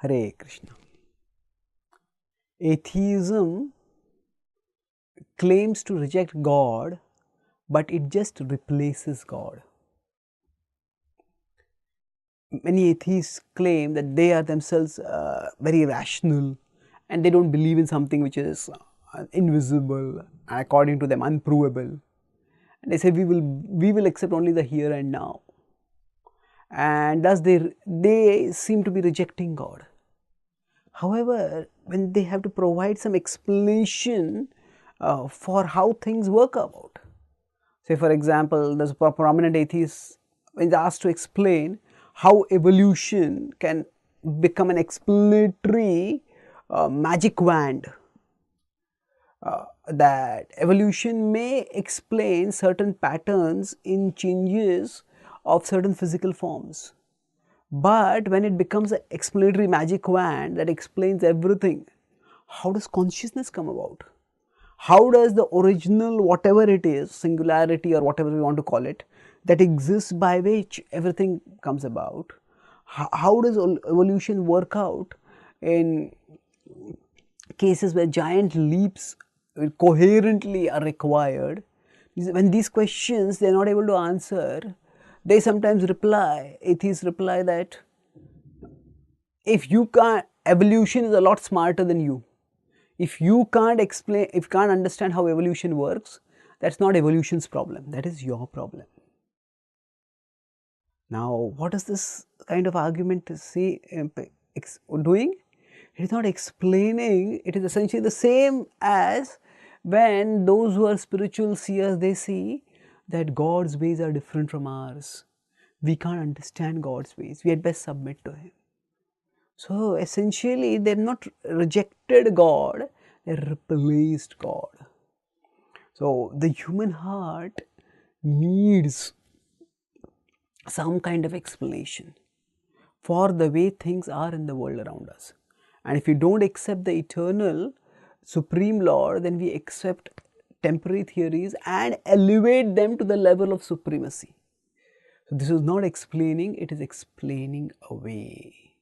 Hare Krishna. Atheism claims to reject God, but it just replaces God. Many atheists claim that they are themselves very rational and they don't believe in something which is invisible and according to them unprovable. And they say we will accept only the here and now. And thus they seem to be rejecting God. However, when they have to provide some explanation for how things work out, say for example, there's a prominent atheist, when they're asked to explain how evolution can become an explanatory magic wand, that evolution may explain certain patterns in changes of certain physical forms. But when it becomes an explanatory magic wand that explains everything, how does consciousness come about? How does the original, whatever it is, singularity or whatever we want to call it, that exists by which everything comes about, how does evolution work out in cases where giant leaps coherently are required? When these questions they are not able to answer, they sometimes reply, atheists reply that if you can't, evolution is a lot smarter than you. If you can't explain, if you can't understand how evolution works, that's not evolution's problem, that is your problem. Now, what is this kind of argument doing? It is not explaining, it is essentially the same as when those who are spiritual seers, they see that God's ways are different from ours. We can't understand God's ways, we had best submit to Him. So, essentially they have not rejected God, they replaced God. So, the human heart needs some kind of explanation for the way things are in the world around us. And if we don't accept the eternal Supreme Lord, then we accept temporary theories and elevate them to the level of supremacy. So, this is not explaining, it is explaining away.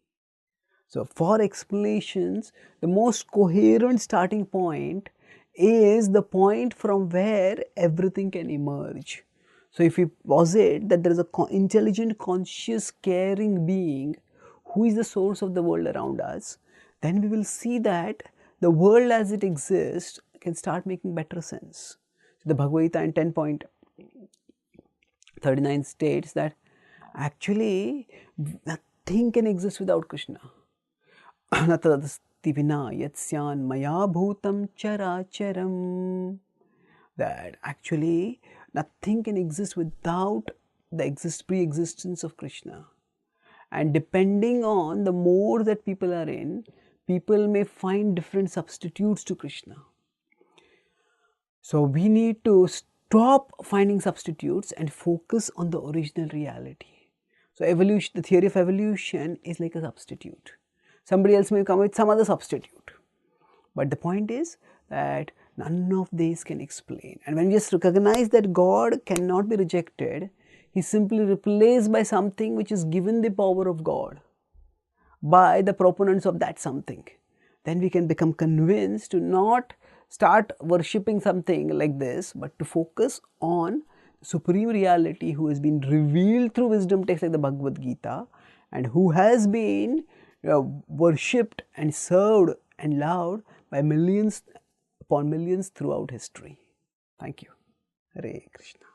So, for explanations, the most coherent starting point is the point from where everything can emerge. So, if we posit that there is an intelligent, conscious, caring being who is the source of the world around us, then we will see that the world as it exists can start making better sense. So, the Bhagavad Gita in 10.39 states that actually nothing can exist without Krishna. Natadasti vina yatsyan maya bhutam characharam. That actually nothing can exist without the pre-existence of Krishna. And depending on the mode that people are in, people may find different substitutes to Krishna. So, we need to stop finding substitutes and focus on the original reality. So, evolution, the theory of evolution is like a substitute. Somebody else may come with some other substitute. But the point is that none of these can explain. And when we just recognize that God cannot be rejected, He is simply replaced by something which is given the power of God by the proponents of that something, then we can become convinced to not start worshipping something like this, but to focus on supreme reality who has been revealed through wisdom texts like the Bhagavad Gita and who has been worshipped and served and loved by millions upon millions throughout history. Thank you. Hare Krishna.